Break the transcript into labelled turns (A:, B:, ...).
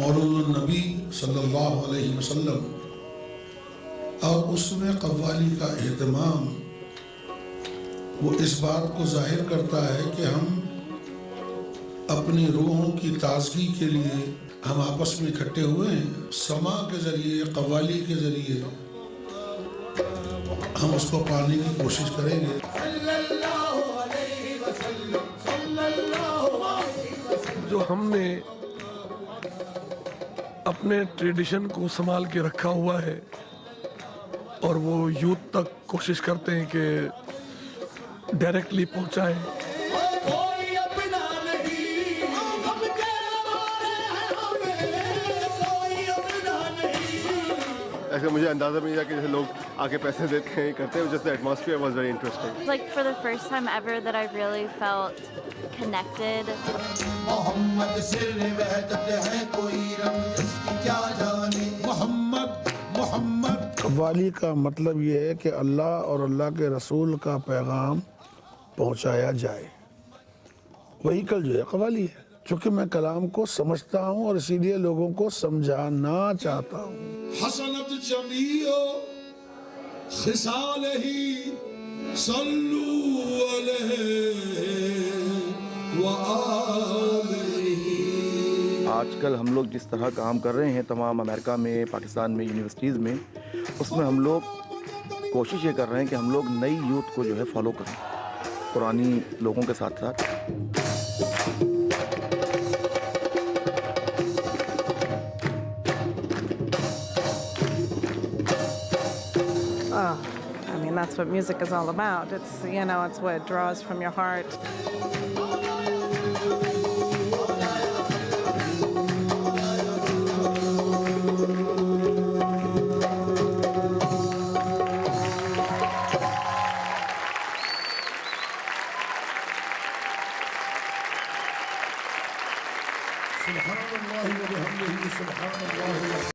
A: مولود النبی صلی اللہ علیہ وسلم اور اس میں قوالی کا اہتمام وہ اس بات کو ظاہر کرتا ہے کہ ہم اپنی روحوں کی تازگی کے لیے ہم آپس میں اکٹھے ہوئے ہیں. سما کے ذریعے، قوالی کے ذریعے ہم اس کو پانے کی کوشش کریں گے.
B: جو ہم نے اپنے ٹریڈیشن کو سنبھال کے رکھا ہوا ہے اور وہ یوتھ تک کوشش کرتے ہیں کہ ڈائریکٹلی پہنچائیں.
C: ایسے مجھے اندازہ بھی نہیں تھا کہ جیسے لوگ آ کے پیسے دیتے ہیں کرتے ہیں. جس atmosphere was very interesting.
D: Like for the first time ever that I really felt connected.
E: محمد سر وحدت ہے کوئی رب اس کی کیا جانے. محمد محمد.
A: قوالی کا مطلب یہ ہے کہ اللہ اور اللہ کے رسول کا پیغام پہنچایا جائے. وہیکل جو ہے قوالی ہے. چونکہ میں کلام کو سمجھتا ہوں اور اسی لیے لوگوں کو سمجھانا چاہتا ہوں. حسنت جمیع خصالہ صلو علیہ وآلہ.
F: آج کل ہم لوگ جس طرح کام کر رہے ہیں تمام امریکہ میں، پاکستان میں، یونیورسٹیز میں، اس میں ہم لوگ کوشش یہ کر رہے ہیں کہ ہم لوگ نئی یوتھ کو جو ہے فالو کریں پرانی لوگوں کے ساتھ ساتھ.
G: I mean, that's what music is all about. It's, you know, it's what draws from your heart.
A: سبحان اللہ و بحمدہ سبحان اللہ.